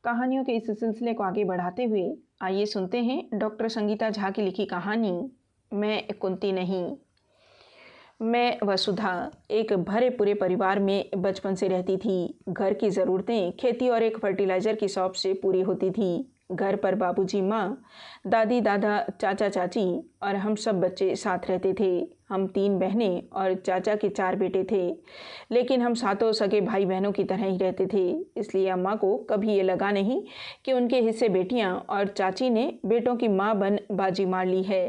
कहानियों के इस सिलसिले को आगे बढ़ाते हुए आइए सुनते हैं डॉक्टर संगीता झा की लिखी कहानी मैं कुंती नहीं। मैं वसुधा एक भरे पूरे परिवार में बचपन से रहती थी। घर की ज़रूरतें खेती और एक फर्टिलाइज़र की शॉप से पूरी होती थी। घर पर बाबूजी, माँ, दादी, दादा, चाचा, चाची और हम सब बच्चे साथ रहते थे। हम 3 बहनें और चाचा के 4 बेटे थे, लेकिन हम सातों सगे भाई बहनों की तरह ही रहते थे। इसलिए अम्मा को कभी ये लगा नहीं कि उनके हिस्से बेटियाँ और चाची ने बेटों की माँ बन बाजी मार ली है।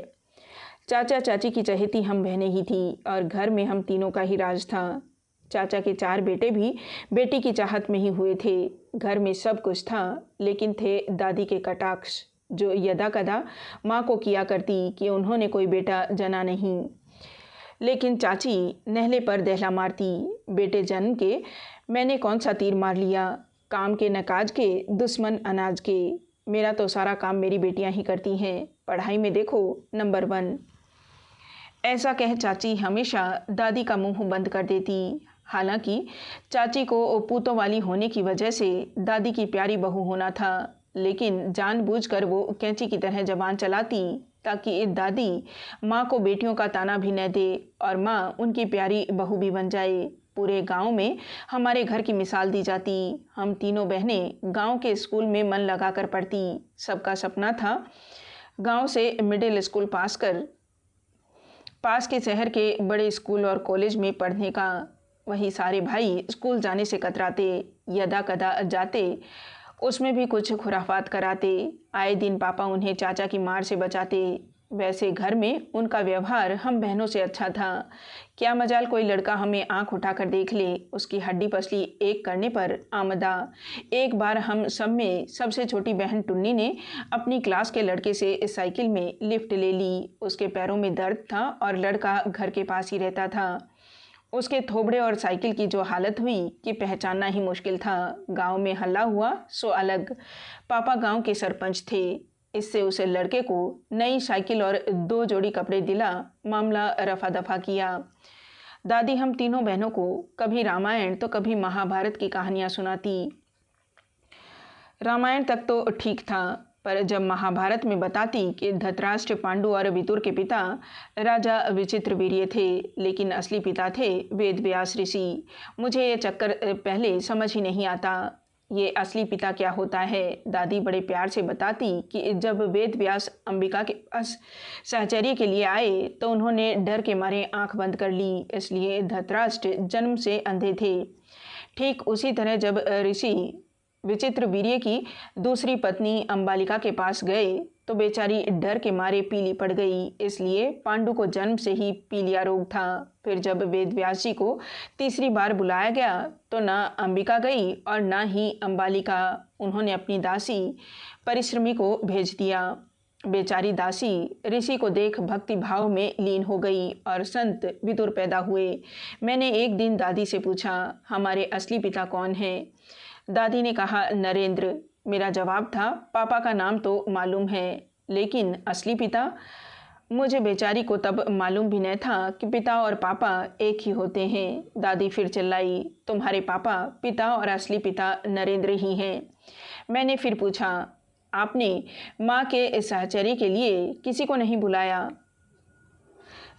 चाचा चाची की चहेती हम बहनें ही थी और घर में हम तीनों का ही राज था। चाचा के 4 बेटे भी बेटी की चाहत में ही हुए थे। घर में सब कुछ था, लेकिन थे दादी के कटाक्ष, जो यदा कदा माँ को किया करती कि उन्होंने कोई बेटा जना नहीं। लेकिन चाची नहले पर दहला मारती, बेटे जन्म के मैंने कौन सा तीर मार लिया, काम के न काज के, दुश्मन अनाज के। मेरा तो सारा काम मेरी बेटियां ही करती हैं, पढ़ाई में देखो नंबर 1। ऐसा कह चाची हमेशा दादी का मुंह बंद कर देती। हालांकि चाची को पूतों वाली होने की वजह से दादी की प्यारी बहू होना था, लेकिन जानबूझकर वो कैंची की तरह जबान चलाती ताकि दादी माँ को बेटियों का ताना भी न दे और माँ उनकी प्यारी बहू भी बन जाए। पूरे गांव में हमारे घर की मिसाल दी जाती। हम तीनों बहनें गांव के स्कूल में मन लगाकर पढ़ती। सबका सपना था गांव से मिडिल स्कूल पास कर पास के शहर के बड़े स्कूल और कॉलेज में पढ़ने का। वही सारे भाई स्कूल जाने से कतराते, यदा कदा जाते, उसमें भी कुछ खुराफात कराते। आए दिन पापा उन्हें चाचा की मार से बचाते। वैसे घर में उनका व्यवहार हम बहनों से अच्छा था। क्या मजाल कोई लड़का हमें आंख उठाकर देख ले, उसकी हड्डी पसली एक करने पर आमदा। एक बार हम सब में सबसे छोटी बहन टुन्नी ने अपनी क्लास के लड़के से इस साइकिल में लिफ्ट ले ली। उसके पैरों में दर्द था और लड़का घर के पास ही रहता था। उसके थोबड़े और साइकिल की जो हालत हुई कि पहचानना ही मुश्किल था। गांव में हल्ला हुआ सो अलग। पापा गांव के सरपंच थे। इससे उसे लड़के को नई साइकिल और 2 जोड़ी कपड़े दिला मामला रफा दफा किया। दादी हम तीनों बहनों को कभी रामायण तो कभी महाभारत की कहानियां सुनाती। रामायण तक तो ठीक था, पर जब महाभारत में बताती कि धृतराष्ट्र पांडु और विदुर के पिता राजा विचित्रवीर्य थे, लेकिन असली पिता थे वेद व्यास ऋषि। मुझे ये चक्कर पहले समझ ही नहीं आता। ये असली पिता क्या होता है? दादी बड़े प्यार से बताती कि जब वेद व्यास अंबिका के पास सहचर्य के लिए आए तो उन्होंने डर के मारे आंख बंद कर ली, इसलिए धृतराष्ट्र जन्म से अंधे थे। ठीक उसी तरह जब ऋषि विचित्रवीर्य की दूसरी पत्नी अंबालिका के पास गए तो बेचारी डर के मारे पीली पड़ गई, इसलिए पांडु को जन्म से ही पीलिया रोग था। फिर जब वेद व्यास जी को तीसरी बार बुलाया गया तो ना अंबिका गई और ना ही अंबालिका। उन्होंने अपनी दासी परिश्रमी को भेज दिया। बेचारी दासी ऋषि को देख भक्ति भाव में लीन हो गई और संत विदुर पैदा हुए। मैंने एक दिन दादी से पूछा, हमारे असली पिता कौन है? दादी ने कहा, नरेंद्र। मेरा जवाब था, पापा का नाम तो मालूम है, लेकिन असली पिता? मुझे बेचारी को तब मालूम भी न था कि पिता और पापा एक ही होते हैं। दादी फिर चिल्लाई, तुम्हारे पापा पिता और असली पिता नरेंद्र ही हैं। मैंने फिर पूछा, आपने माँ के सहचर्य के लिए किसी को नहीं बुलाया?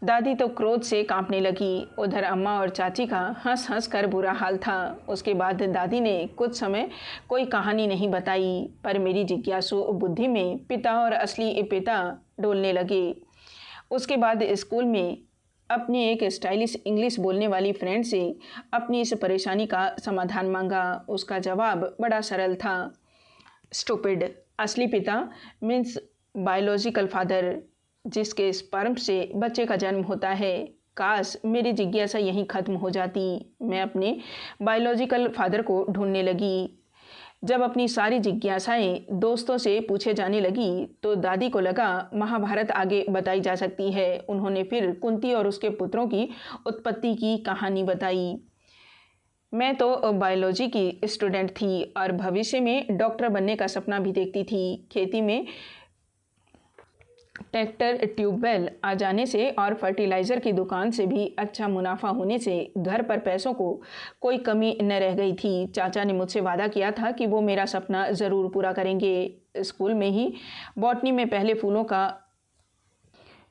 दादी तो क्रोध से कांपने लगी। उधर अम्मा और चाची का हंस हंस कर बुरा हाल था। उसके बाद दादी ने कुछ समय कोई कहानी नहीं बताई, पर मेरी जिज्ञासु बुद्धि में पिता और असली पिता डोलने लगे। उसके बाद स्कूल में अपनी एक स्टाइलिश इंग्लिश बोलने वाली फ्रेंड से अपनी इस परेशानी का समाधान मांगा। उसका जवाब बड़ा सरल था, स्टूपिड। असली पिता मीन्स बायोलॉजिकल फादर, जिसके स्पर्म से बच्चे का जन्म होता है। काश मेरी जिज्ञासा यहीं खत्म हो जाती। मैं अपने बायोलॉजिकल फादर को ढूंढने लगी। जब अपनी सारी जिज्ञासाएं दोस्तों से पूछे जाने लगी तो दादी को लगा महाभारत आगे बताई जा सकती है। उन्होंने फिर कुंती और उसके पुत्रों की उत्पत्ति की कहानी बताई। मैं तो बायोलॉजी की स्टूडेंट थी और भविष्य में डॉक्टर बनने का सपना भी देखती थी। खेती में ट्रैक्टर, ट्यूबवेल आ जाने से और फर्टिलाइज़र की दुकान से भी अच्छा मुनाफा होने से घर पर पैसों को कोई कमी न रह गई थी। चाचा ने मुझसे वादा किया था कि वो मेरा सपना ज़रूर पूरा करेंगे। स्कूल में ही बॉटनी में पहले फूलों का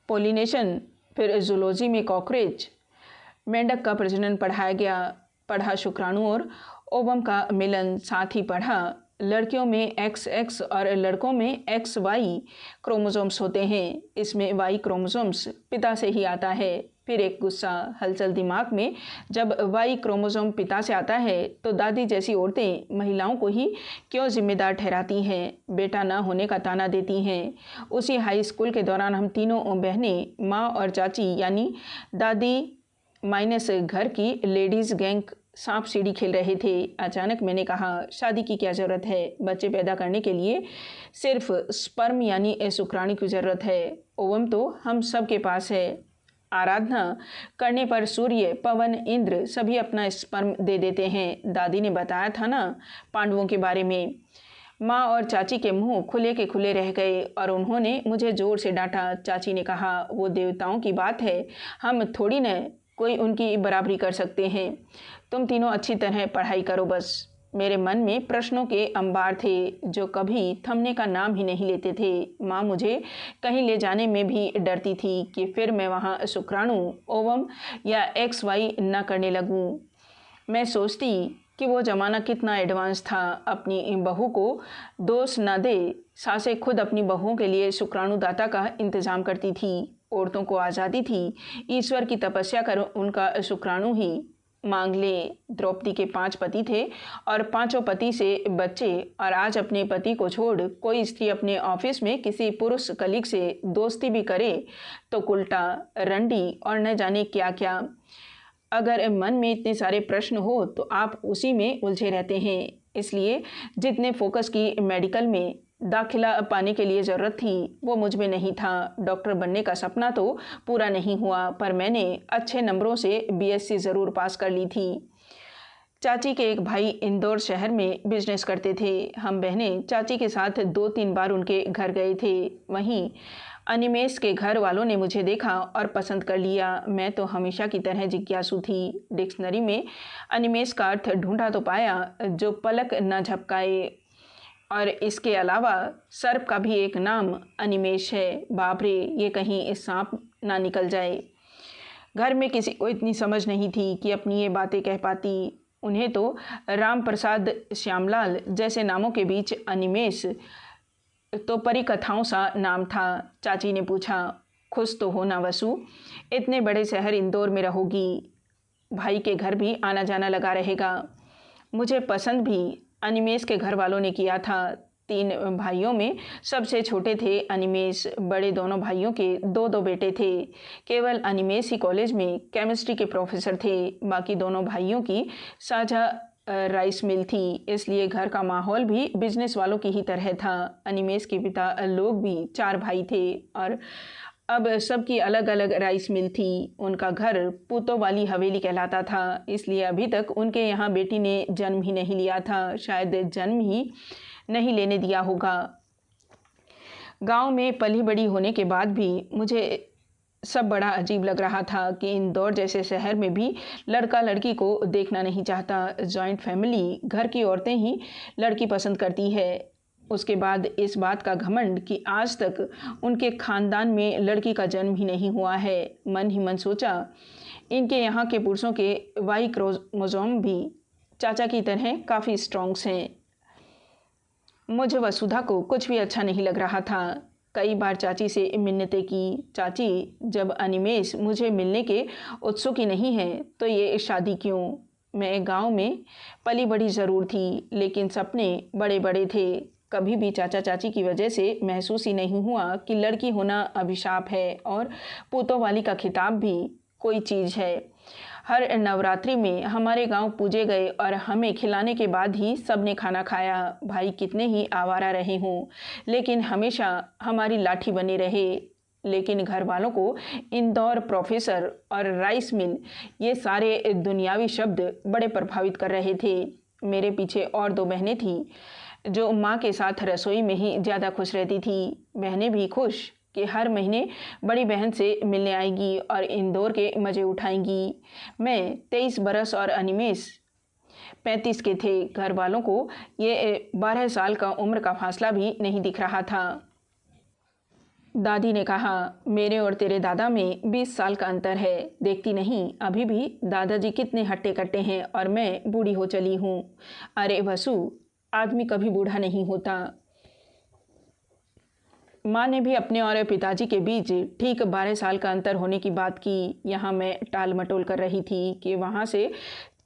पोलिनेशन, फिर जूलॉजी में कॉकरोच, मेंढक का प्रजनन पढ़ा शुक्राणु और ओवम का मिलन, साथ ही पढ़ा लड़कियों में XX और लड़कों में XY क्रोमोसोम्स होते हैं। इसमें Y क्रोमोसोम्स पिता से ही आता है। फिर एक गुस्सा हलचल दिमाग में, जब Y क्रोमोसोम पिता से आता है तो दादी जैसी औरतें महिलाओं को ही क्यों जिम्मेदार ठहराती हैं, बेटा ना होने का ताना देती हैं। उसी हाई स्कूल के दौरान हम तीनों बहनें माँ और चाची यानी दादी माइनस घर की लेडीज़ गैंग सांप सीढ़ी खेल रहे थे। अचानक मैंने कहा, शादी की क्या ज़रूरत है? बच्चे पैदा करने के लिए सिर्फ स्पर्म यानी शुक्राणु की ज़रूरत है। ओवम तो हम सब के पास है। आराधना करने पर सूर्य, पवन, इंद्र सभी अपना स्पर्म दे देते हैं। दादी ने बताया था ना पांडवों के बारे में। माँ और चाची के मुंह खुले के खुले रह गए और उन्होंने मुझे ज़ोर से डांटा। चाची ने कहा, वो देवताओं की बात है, हम थोड़ी न कोई उनकी बराबरी कर सकते हैं। तुम तीनों अच्छी तरह पढ़ाई करो बस। मेरे मन में प्रश्नों के अंबार थे जो कभी थमने का नाम ही नहीं लेते थे। माँ मुझे कहीं ले जाने में भी डरती थी कि फिर मैं वहाँ शुक्राणु, ओवम या XY न करने लगूँ। मैं सोचती कि वो ज़माना कितना एडवांस था, अपनी बहू को दोष न दे। सासें खुद अपनी बहुओं के लिए शुक्राणुदाता का इंतज़ाम करती थी। औरतों को आज़ादी थी, ईश्वर की तपस्या कर उनका शुक्राणु ही मांग ले। द्रौपदी के 5 पति थे और 5 पति से बच्चे, और आज अपने पति को छोड़ कोई स्त्री अपने ऑफिस में किसी पुरुष कलीग से दोस्ती भी करे तो उल्टा, रंडी और न जाने क्या क्या। अगर मन में इतने सारे प्रश्न हो तो आप उसी में उलझे रहते हैं। इसलिए जितने फोकस की मेडिकल में दाखिला पाने के लिए ज़रूरत थी वो मुझ में नहीं था। डॉक्टर बनने का सपना तो पूरा नहीं हुआ, पर मैंने अच्छे नंबरों से BSc ज़रूर पास कर ली थी। चाची के एक भाई इंदौर शहर में बिजनेस करते थे। हम बहनें चाची के साथ 2-3 बार उनके घर गए थे। वहीं अनिमेश के घर वालों ने मुझे देखा और पसंद कर लिया। मैं तो हमेशा की तरह जिज्ञासु थी। डिक्शनरी में अनिमेश का अर्थ ढूंढा तो पाया, जो पलक न झपकाए, और इसके अलावा सर्प का भी एक नाम अनिमेश है। बाप रे, ये कहीं सांप ना निकल जाए। घर में किसी को इतनी समझ नहीं थी कि अपनी ये बातें कह पाती। उन्हें तो राम प्रसाद, श्यामलाल जैसे नामों के बीच अनिमेश तो परी कथाओं सा नाम था। चाची ने पूछा, खुश तो हो ना वसु? इतने बड़े शहर इंदौर में रहोगी, भाई के घर भी आना जाना लगा रहेगा। मुझे पसंद भी अनिमेश के घर वालों ने किया था। 3 भाइयों में सबसे छोटे थे अनिमेश। बड़े दोनों भाइयों के 2-2 बेटे थे। केवल अनिमेश ही कॉलेज में केमिस्ट्री के प्रोफेसर थे। बाकी दोनों भाइयों की साझा राइस मिल थी, इसलिए घर का माहौल भी बिजनेस वालों की ही तरह था। अनिमेश के पिता लोग भी 4 भाई थे और अब सबकी अलग अलग राइस मिल थी। उनका घर पूतों वाली हवेली कहलाता था, इसलिए अभी तक उनके यहाँ बेटी ने जन्म ही नहीं लिया था, शायद जन्म ही नहीं लेने दिया होगा। गांव में पली बड़ी होने के बाद भी मुझे सब बड़ा अजीब लग रहा था कि इंदौर जैसे शहर में भी लड़का लड़की को देखना नहीं चाहता। जॉइंट फैमिली, घर की औरतें ही लड़की पसंद करती है। उसके बाद इस बात का घमंड कि आज तक उनके खानदान में लड़की का जन्म ही नहीं हुआ है। मन ही मन सोचा, इनके यहाँ के पुरुषों के Y क्रोमोसोम भी चाचा की तरह काफ़ी स्ट्रॉन्ग्स हैं। मुझे वसुधा को कुछ भी अच्छा नहीं लग रहा था। कई बार चाची से मिन्नतें की, चाची जब अनिमेश मुझे मिलने के उत्सुक ही नहीं है तो ये शादी क्यों? मैं गांव में पली बड़ी ज़रूर थी, लेकिन सपने बड़े बड़े थे। कभी भी चाचा चाची की वजह से महसूस ही नहीं हुआ कि लड़की होना अभिशाप है और पूतों वाली का खिताब भी कोई चीज़ है। हर नवरात्रि में हमारे गांव पूजे गए और हमें खिलाने के बाद ही सबने खाना खाया। भाई कितने ही आवारा रहे हों, लेकिन हमेशा हमारी लाठी बने रहे। लेकिन घर वालों को इंदौर, प्रोफेसर और राइस मिल, ये सारे दुनियावी शब्द बड़े प्रभावित कर रहे थे। मेरे पीछे और 2 बहनें थीं जो माँ के साथ रसोई में ही ज़्यादा खुश रहती थी। बहनें भी खुश कि हर महीने बड़ी बहन से मिलने आएगी और इंदौर के मज़े उठाएंगी। मैं 23 बरस और अनिमेश 35 के थे। घर वालों को ये 12 साल का उम्र का फासला भी नहीं दिख रहा था। दादी ने कहा, मेरे और तेरे दादा में 20 साल का अंतर है। देखती नहीं, अभी भी दादाजी कितने हट्टे कट्टे हैं और मैं बूढ़ी हो चली हूँ। अरे वसु, आदमी कभी बूढ़ा नहीं होता। माँ ने भी अपने और पिताजी के बीच ठीक 12 साल का अंतर होने की बात की। यहाँ मैं टाल मटोल कर रही थी कि वहाँ से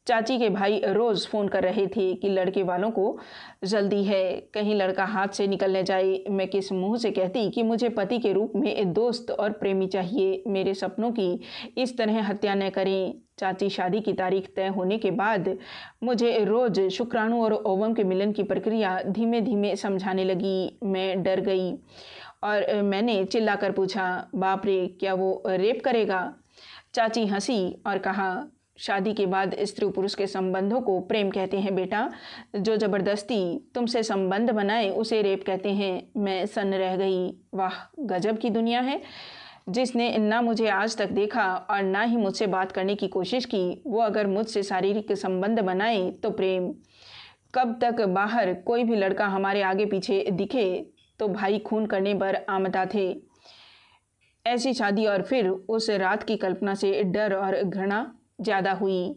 चाची के भाई रोज़ फ़ोन कर रहे थे कि लड़के वालों को जल्दी है, कहीं लड़का हाथ से निकल न जाए। मैं किस मुंह से कहती कि मुझे पति के रूप में एक दोस्त और प्रेमी चाहिए। मेरे सपनों की इस तरह हत्या न करें। चाची शादी की तारीख तय होने के बाद मुझे रोज़ शुक्राणु और ओवम के मिलन की प्रक्रिया धीमे धीमे समझाने लगी। मैं डर गई और मैंने चिल्लाकर पूछा, बाप रे, क्या वो रेप करेगा? चाची हंसी और कहा, शादी के बाद स्त्री पुरुष के संबंधों को प्रेम कहते हैं बेटा। जो ज़बरदस्ती तुमसे संबंध बनाए उसे रेप कहते हैं। मैं सन्न रह गई। वाह, गजब की दुनिया है। जिसने ना मुझे आज तक देखा और ना ही मुझसे बात करने की कोशिश की, वो अगर मुझसे शारीरिक संबंध बनाए तो प्रेम। कब तक बाहर कोई भी लड़का हमारे आगे पीछे दिखे तो भाई खून करने पर आमदा थे। ऐसी शादी और फिर उस रात की कल्पना से डर और घृणा ज़्यादा हुई।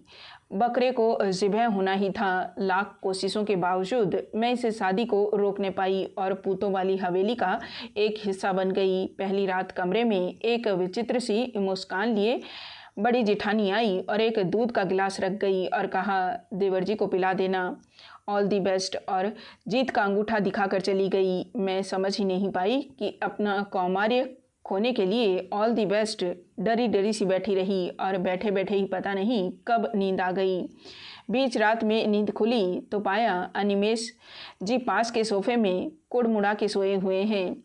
बकरे को ज़िबह होना ही था। लाख कोशिशों के बावजूद मैं इस शादी को रोक न पाई और पूतों वाली हवेली का एक हिस्सा बन गई। पहली रात कमरे में एक विचित्र सी मुस्कान लिए बड़ी जेठानी आई और एक दूध का गिलास रख गई और कहा, देवर जी को पिला देना, ऑल दी बेस्ट, और जीत का अंगूठा दिखाकर चली गई। मैं समझ ही नहीं पाई कि अपना कौमार्य खोने के लिए ऑल दी बेस्ट डरी डरी सी बैठी रही और बैठे बैठे ही पता नहीं कब नींद आ गई। बीच रात में नींद खुली तो पाया अनिमेश जी पास के सोफे में कुड़मुड़ा के सोए हुए हैं।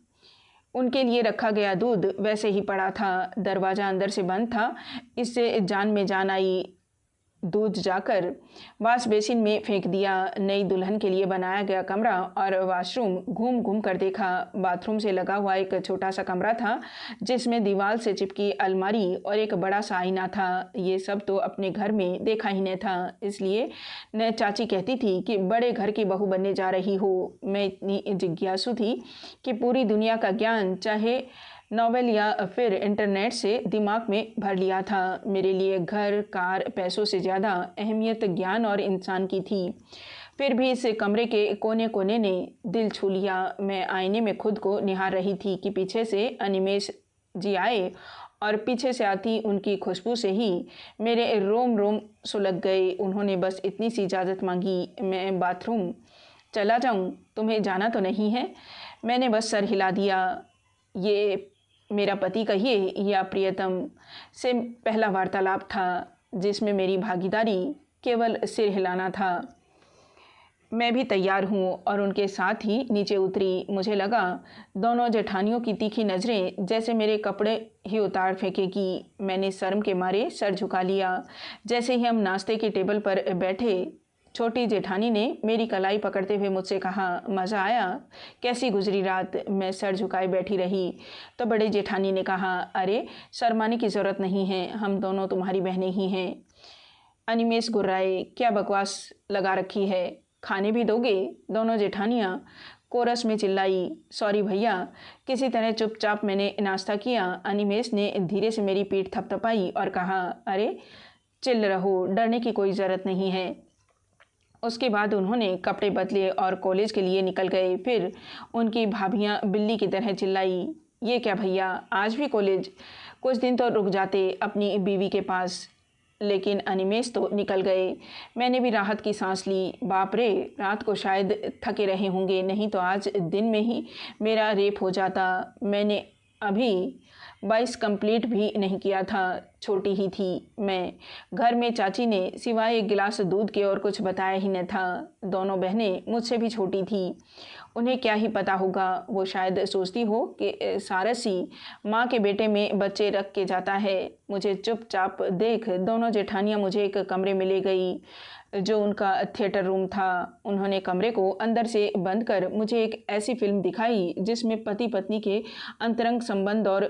उनके लिए रखा गया दूध वैसे ही पड़ा था। दरवाज़ा अंदर से बंद था। इससे जान में जान आई। दूध जाकर वाश बेसिन में फेंक दिया। नई दुल्हन के लिए बनाया गया कमरा और वॉशरूम घूम घूम कर देखा। बाथरूम से लगा हुआ एक छोटा सा कमरा था जिसमें दीवार से चिपकी अलमारी और एक बड़ा सा आईना था। ये सब तो अपने घर में देखा ही नहीं था, इसलिए न चाची कहती थी कि बड़े घर की बहू बनने जा रही हो। मैं इतनी जिज्ञासु थी कि पूरी दुनिया का ज्ञान चाहे नॉवेल या फिर इंटरनेट से दिमाग में भर लिया था। मेरे लिए घर, कार, पैसों से ज़्यादा अहमियत ज्ञान और इंसान की थी। फिर भी इस कमरे के कोने कोने ने दिल छू लिया। मैं आईने में खुद को निहार रही थी कि पीछे से अनिमेश जी आए और पीछे से आती उनकी खुशबू से ही मेरे रोम रोम सुलग गए। उन्होंने बस इतनी सी इजाज़त मांगी, मैं बाथरूम चला जाऊं? तुम्हें जाना तो नहीं है? मैंने बस सर हिला दिया। ये मेरा पति कहिए या प्रियतम से पहला वार्तालाप था जिसमें मेरी भागीदारी केवल सिर हिलाना था। मैं भी तैयार हूँ और उनके साथ ही नीचे उतरी। मुझे लगा दोनों जेठानियों की तीखी नज़रें जैसे मेरे कपड़े ही उतार फेंकेगी। मैंने शर्म के मारे सर झुका लिया। जैसे ही हम नाश्ते की टेबल पर बैठे, छोटी जेठानी ने मेरी कलाई पकड़ते हुए मुझसे कहा, मज़ा आया? कैसी गुजरी रात? मैं सर झुकाए बैठी रही तो बड़े जेठानी ने कहा, अरे शर्माने की ज़रूरत नहीं है, हम दोनों तुम्हारी बहनें ही हैं। अनिमेश गुर्राए, क्या बकवास लगा रखी है, खाने भी दोगे? दोनों जेठानियाँ कोरस में चिल्लाई। सॉरी भैया। किसी तरह चुपचाप मैंने नाश्ता किया। अनिमेश ने धीरे से मेरी पीठ थपथपाई और कहा, अरे चिल्ल रहो, डरने की कोई ज़रूरत नहीं है। उसके बाद उन्होंने कपड़े बदले और कॉलेज के लिए निकल गए। फिर उनकी भाभियाँ बिल्ली की तरह चिल्लाई, ये क्या भैया, आज भी कॉलेज? कुछ दिन तो रुक जाते अपनी बीवी के पास। लेकिन अनिमेश तो निकल गए। मैंने भी राहत की सांस ली। बाप रे, रात को शायद थके रहे होंगे, नहीं तो आज दिन में ही मेरा रेप हो जाता। मैंने अभी 22 कंप्लीट भी नहीं किया था, छोटी ही थी मैं। घर में चाची ने सिवाय एक गिलास दूध के और कुछ बताया ही न था। दोनों बहनें मुझसे भी छोटी थी, उन्हें क्या ही पता होगा। वो शायद सोचती हो कि सारसी माँ के बेटे में बच्चे रख के जाता है। मुझे चुपचाप देख दोनों जेठानियाँ मुझे एक कमरे में ले गई। जो उनका थिएटर रूम था। उन्होंने कमरे को अंदर से बंद कर मुझे एक ऐसी फिल्म दिखाई जिसमें पति पत्नी के अंतरंग संबंध और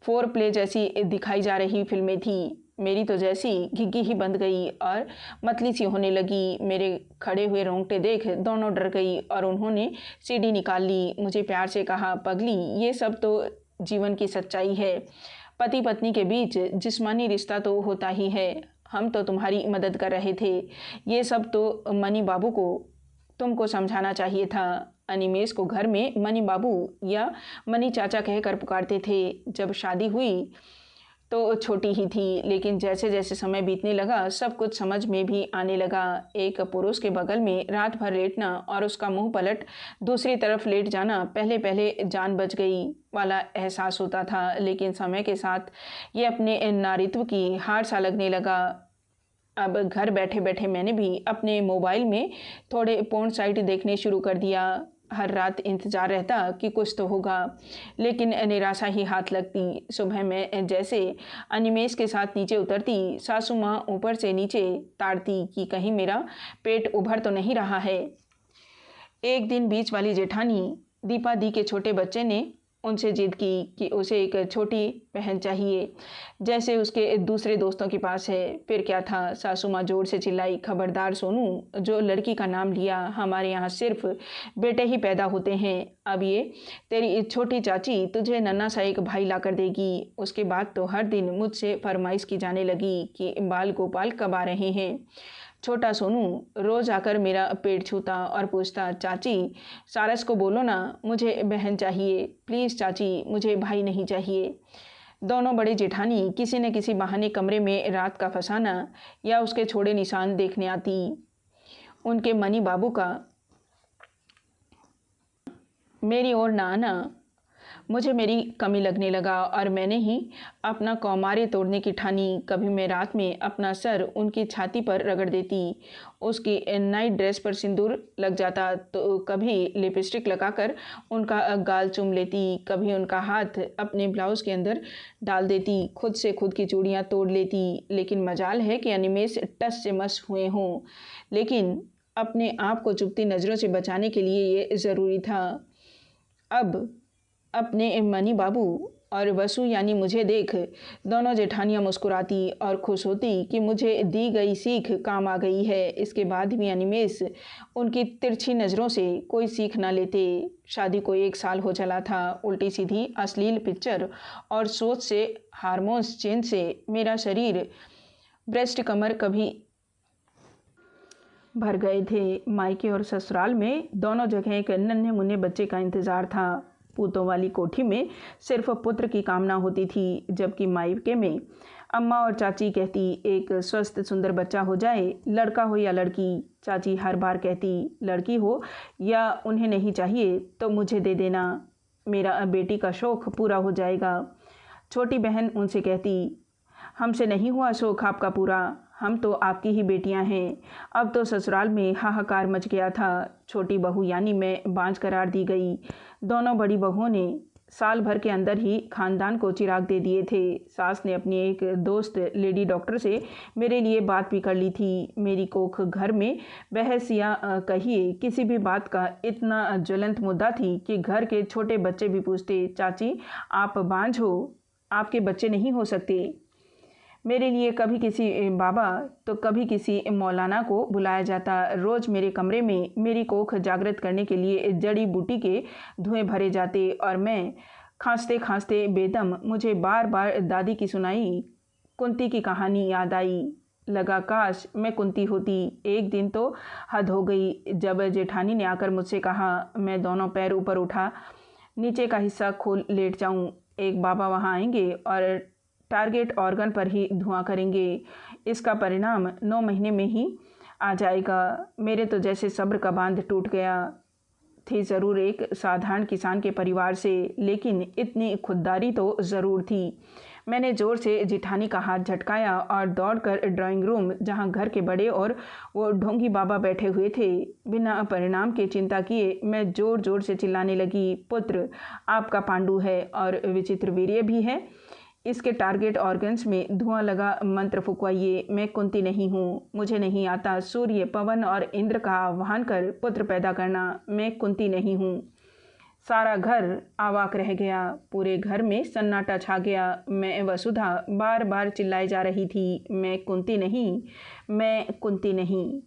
फोर प्ले जैसी दिखाई जा रही फिल्में थी। मेरी तो जैसी घिग्गी ही बंद गई और मतली सी होने लगी। मेरे खड़े हुए रोंगटे देख दोनों डर गई और उन्होंने सीडी निकाल ली। मुझे प्यार से कहा, पगली, ये सब तो जीवन की सच्चाई है। पति पत्नी के बीच जिस्मानी रिश्ता तो होता ही है। हम तो तुम्हारी मदद कर रहे थे। ये सब तो मनी बाबू को तुमको समझाना चाहिए था। अनिमेश को घर में मनी बाबू या मनी चाचा कहकर पुकारते थे। जब शादी हुई तो छोटी ही थी, लेकिन जैसे जैसे समय बीतने लगा सब कुछ समझ में भी आने लगा। एक पुरुष के बगल में रात भर लेटना और उसका मुंह पलट दूसरी तरफ लेट जाना पहले पहले जान बच गई वाला एहसास होता था, लेकिन समय के साथ ये अपने नारित्व की हार सा लगने लगा। अब घर बैठे बैठे मैंने भी अपने मोबाइल में थोड़े पोर्न साइट देखने शुरू कर दिया। हर रात इंतज़ार रहता कि कुछ तो होगा, लेकिन निराशा ही हाथ लगती। सुबह मैं जैसे अनिमेश के साथ नीचे उतरती, सासू माँ ऊपर से नीचे ताड़ती कि कहीं मेरा पेट उभर तो नहीं रहा है। एक दिन बीच वाली जेठानी दीपा दी के छोटे बच्चे ने उनसे जिद की कि उसे एक छोटी बहन चाहिए, जैसे उसके दूसरे दोस्तों के पास है। फिर क्या था, सासू माँ जोर से चिल्लाई, खबरदार सोनू, जो लड़की का नाम लिया, हमारे यहाँ सिर्फ बेटे ही पैदा होते हैं। अब ये तेरी छोटी चाची तुझे नन्हा सा एक भाई ला कर देगी। उसके बाद तो हर दिन मुझसे फरमाइश की जाने लगी कि बाल गोपाल कब आ रहे हैं। छोटा सोनू रोज आकर मेरा पेट छूता और पूछता, चाची सारस को बोलो ना, मुझे बहन चाहिए, प्लीज़ चाची, मुझे भाई नहीं चाहिए। दोनों बड़ी जेठानी किसी न किसी बहाने कमरे में रात का फसाना या उसके छोड़े निशान देखने आती। उनके मनी बाबू का मेरी ओर ना आना मुझे मेरी कमी लगने लगा और मैंने ही अपना कौमार्य तोड़ने की ठानी। कभी मैं रात में अपना सर उनकी छाती पर रगड़ देती, उसकी नाइट ड्रेस पर सिंदूर लग जाता, तो कभी लिपस्टिक लगाकर उनका गाल चूम लेती, कभी उनका हाथ अपने ब्लाउज़ के अंदर डाल देती, खुद से खुद की चूड़ियाँ तोड़ लेती। लेकिन मजाल है कि अनिमेश टस से मस हुए हों, लेकिन अपने आप को चुभती नज़रों से बचाने के लिए ये ज़रूरी था। अब अपने मनी बाबू और वसु यानी मुझे देख दोनों जेठानियाँ मुस्कुराती और खुश होती कि मुझे दी गई सीख काम आ गई है। इसके बाद भी अनिमेश उनकी तिरछी नज़रों से कोई सीख ना लेते। शादी को 1 साल हो चला था। उल्टी सीधी अश्लील पिक्चर और सोच से, हार्मोन्स चेंज से मेरा शरीर, ब्रेस्ट, कमर कभी भर गए थे। मायके और ससुराल में दोनों जगह एक नन्हे मुन्ने बच्चे का इंतज़ार था। पूतों वाली कोठी में सिर्फ पुत्र की कामना होती थी, जबकि मायके में अम्मा और चाची कहती एक स्वस्थ सुंदर बच्चा हो जाए, लड़का हो या लड़की। चाची हर बार कहती लड़की हो या उन्हें नहीं चाहिए तो मुझे दे देना, मेरा बेटी का शौक़ पूरा हो जाएगा। छोटी बहन उनसे कहती हमसे नहीं हुआ शौक़ आपका पूरा, हम तो आपकी ही बेटियां हैं। अब तो ससुराल में हाहाकार मच गया था। छोटी बहू यानी मैं बांझ करार दी गई। दोनों बड़ी बहुओं ने साल भर के अंदर ही खानदान को चिराग दे दिए थे। सास ने अपनी एक दोस्त लेडी डॉक्टर से मेरे लिए बात भी कर ली थी। मेरी कोख घर में बहस या कहिए किसी भी बात का इतना ज्वलंत मुद्दा थी कि घर के छोटे बच्चे भी पूछते, चाची आप बांझ हो, आपके बच्चे नहीं हो सकते। मेरे लिए कभी किसी बाबा तो कभी किसी मौलाना को बुलाया जाता। रोज़ मेरे कमरे में मेरी कोख जागृत करने के लिए जड़ी बूटी के धुएं भरे जाते और मैं खांसते खांसते बेदम। मुझे बार बार दादी की सुनाई कुंती की कहानी याद आई। लगा काश मैं कुंती होती। एक दिन तो हद हो गई जब जेठानी ने आकर मुझसे कहा, मैं दोनों पैर ऊपर उठा नीचे का हिस्सा खोल लेट जाऊं। एक बाबा वहां आएंगे और टारगेट ऑर्गन पर ही धुआं करेंगे। इसका परिणाम 9 महीने में ही आ जाएगा। मेरे तो जैसे सब्र का बांध टूट गया। थी ज़रूर एक साधारण किसान के परिवार से, लेकिन इतनी खुददारी तो ज़रूर थी। मैंने ज़ोर से जिठानी का हाथ झटकाया और दौड़कर ड्राइंग रूम, जहां घर के बड़े और वो ढोंगी बाबा बैठे हुए थे, बिना परिणाम के चिंता किए मैं ज़ोर ज़ोर से चिल्लाने लगी, पुत्र आपका पांडु है और विचित्र वीर्य भी है। इसके टारगेट ऑर्गन्स में धुआं लगा मंत्र फुकवाइए। मैं कुंती नहीं हूँ, मुझे नहीं आता सूर्य, पवन और इंद्र का आह्वान कर पुत्र पैदा करना। मैं कुंती नहीं हूँ। सारा घर अवाक रह गया। पूरे घर में सन्नाटा छा गया। मैं वसुधा बार बार चिल्लाई जा रही थी, मैं कुंती नहीं, मैं कुंती नहीं।